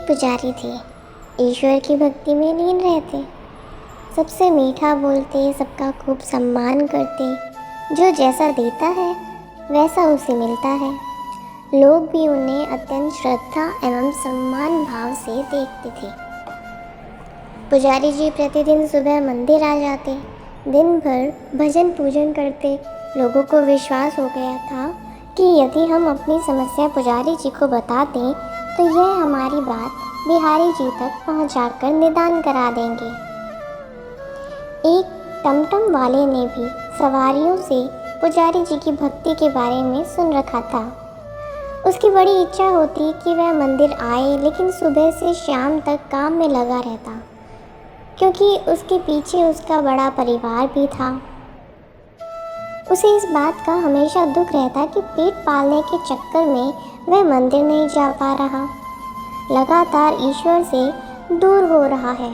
पुजारी थे। ईश्वर की भक्ति में लीन रहते, सबसे मीठा बोलते, सबका खूब सम्मान करते। जो जैसा देता है वैसा उसे मिलता है। लोग भी उन्हें अत्यंत श्रद्धा एवं सम्मान भाव से देखते थे। पुजारी जी प्रतिदिन सुबह मंदिर आ जाते, दिन भर भजन पूजन करते। लोगों को विश्वास हो गया था कि यदि हम अपनी समस्या पुजारी जी को बता दें तो यह हमारी बात बिहारी जी तक पहुंचाकर निदान करा देंगे। एक टमटम वाले ने भी सवारियों से पुजारी जी की भक्ति के बारे में सुन रखा था। उसकी बड़ी इच्छा होती कि वह मंदिर आए, लेकिन सुबह से शाम तक काम में लगा रहता, क्योंकि उसके पीछे उसका बड़ा परिवार भी था। उसे इस बात का हमेशा दुख रहता कि पेट पालने के चक्कर में वह मंदिर नहीं जा पा रहा, लगातार ईश्वर से दूर हो रहा है।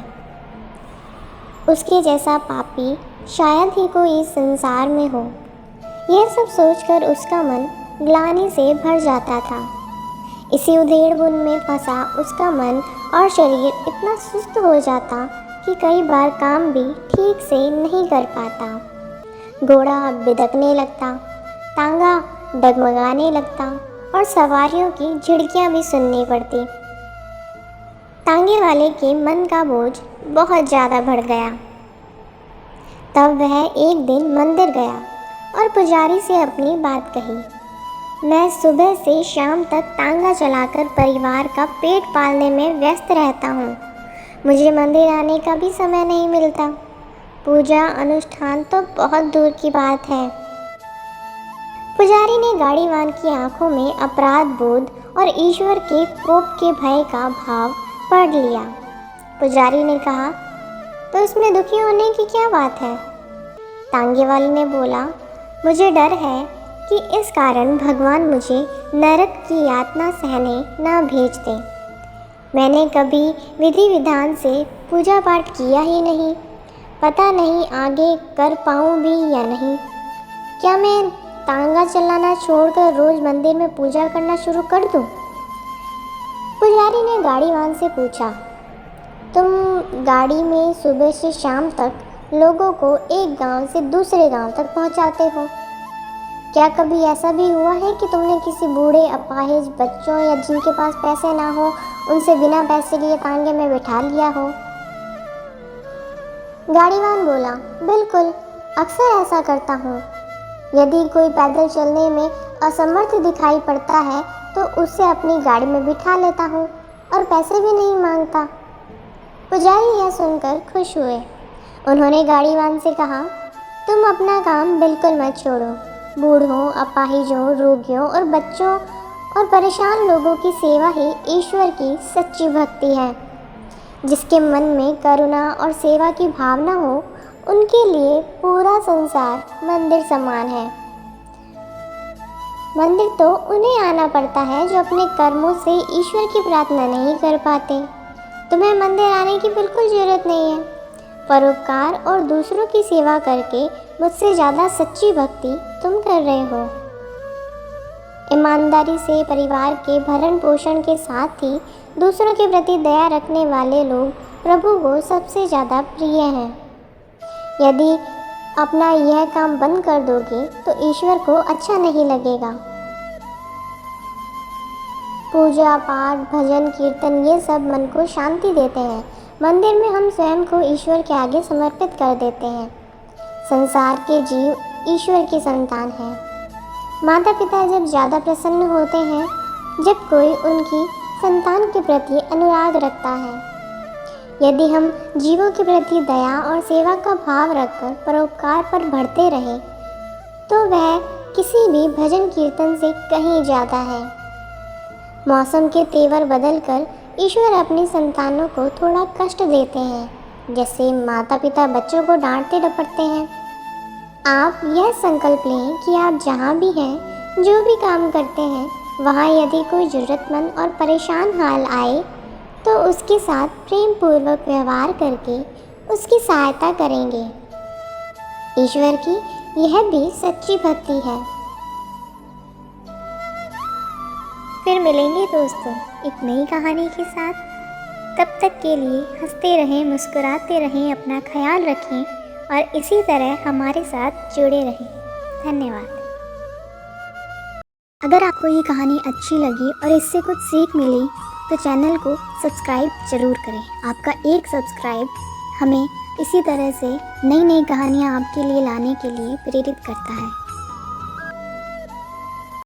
उसके जैसा पापी शायद ही कोई इस संसार में हो। यह सब सोचकर उसका मन ग्लानि से भर जाता था। इसी उधेड़-बुन में फंसा उसका मन और शरीर इतना सुस्त हो जाता कि कई बार काम भी ठीक से नहीं कर पाता। घोड़ा बिदकने लगता, तांगा डगमगाने लगता और सवारियों की झिड़कियां भी सुननी पड़ती। तांगे वाले के मन का बोझ बहुत ज़्यादा बढ़ गया। तब वह एक दिन मंदिर गया और पुजारी से अपनी बात कही। मैं सुबह से शाम तक तांगा चलाकर परिवार का पेट पालने में व्यस्त रहता हूँ। मुझे मंदिर आने का भी समय नहीं मिलता। पूजा अनुष्ठान तो बहुत दूर की बात है। पुजारी ने गाड़ीवान की आंखों में अपराध बोध और ईश्वर के कोप के भय का भाव पढ़ लिया। पुजारी ने कहा, तो इसमें दुखी होने की क्या बात है? तांगे वाले ने बोला, मुझे डर है कि इस कारण भगवान मुझे नरक की यातना सहने ना भेज दें। मैंने कभी विधि विधान से पूजा पाठ किया ही नहीं। पता नहीं आगे कर पाऊँ भी या नहीं। क्या मैं तांगा चलाना छोड़कर रोज़ मंदिर में पूजा करना शुरू कर दूँ? पुजारी ने गाड़ीवान से पूछा, तुम गाड़ी में सुबह से शाम तक लोगों को एक गांव से दूसरे गांव तक पहुंचाते हो। क्या कभी ऐसा भी हुआ है कि तुमने किसी बूढ़े अपाहिज बच्चों या जिनके पास पैसे ना हो उनसे बिना पैसे लिए तांगे में बिठा लिया हो? गाड़ीवान बोला, बिल्कुल, अक्सर ऐसा करता हूँ। यदि कोई पैदल चलने में असमर्थ दिखाई पड़ता है तो उससे अपनी गाड़ी में बिठा लेता हूँ और पैसे भी नहीं मांगता। पुजारी यह सुनकर खुश हुए। उन्होंने गाड़ीवान से कहा, तुम अपना काम बिल्कुल मत छोड़ो। बूढ़ों, अपाहिजों, रोगियों और बच्चों और परेशान लोगों की सेवा ही ईश्वर की सच्ची भक्ति है। जिसके मन में करुणा और सेवा की भावना हो, उनके लिए पूरा संसार मंदिर समान है। मंदिर तो उन्हें आना पड़ता है जो अपने कर्मों से ईश्वर की प्रार्थना नहीं कर पाते। तुम्हें मंदिर आने की बिल्कुल ज़रूरत नहीं है। परोपकार और दूसरों की सेवा करके मुझसे ज़्यादा सच्ची भक्ति तुम कर रहे हो। ईमानदारी से परिवार के भरण पोषण के साथ ही दूसरों के प्रति दया रखने वाले लोग प्रभु को सबसे ज़्यादा प्रिय हैं। यदि अपना यह काम बंद कर दोगे तो ईश्वर को अच्छा नहीं लगेगा। पूजा पाठ भजन कीर्तन ये सब मन को शांति देते हैं। मंदिर में हम स्वयं को ईश्वर के आगे समर्पित कर देते हैं। संसार के जीव ईश्वर की संतान हैं। माता पिता जब ज़्यादा प्रसन्न होते हैं जब कोई उनकी संतान के प्रति अनुराग रखता है। यदि हम जीवों के प्रति दया और सेवा का भाव रखकर परोपकार पर बढ़ते रहें तो वह किसी भी भजन कीर्तन से कहीं ज़्यादा है। मौसम के तेवर बदलकर ईश्वर अपनी संतानों को थोड़ा कष्ट देते हैं, जैसे माता पिता बच्चों को डांटते डपटते हैं। आप यह संकल्प लें कि आप जहाँ भी हैं, जो भी काम करते हैं, वहाँ यदि कोई ज़रूरतमंद और परेशान हाल आए तो उसके साथ प्रेम पूर्वक व्यवहार करके उसकी सहायता करेंगे। ईश्वर की यह भी सच्ची भक्ति है। फिर मिलेंगे दोस्तों एक नई कहानी के साथ। तब तक के लिए हंसते रहें, मुस्कुराते रहें, अपना ख्याल रखें और इसी तरह हमारे साथ जुड़े रहें। धन्यवाद। अगर आपको ये कहानी अच्छी लगी और इससे कुछ सीख मिली तो चैनल को सब्सक्राइब ज़रूर करें। आपका एक सब्सक्राइब हमें इसी तरह से नई नई कहानियाँ आपके लिए लाने के लिए प्रेरित करता है।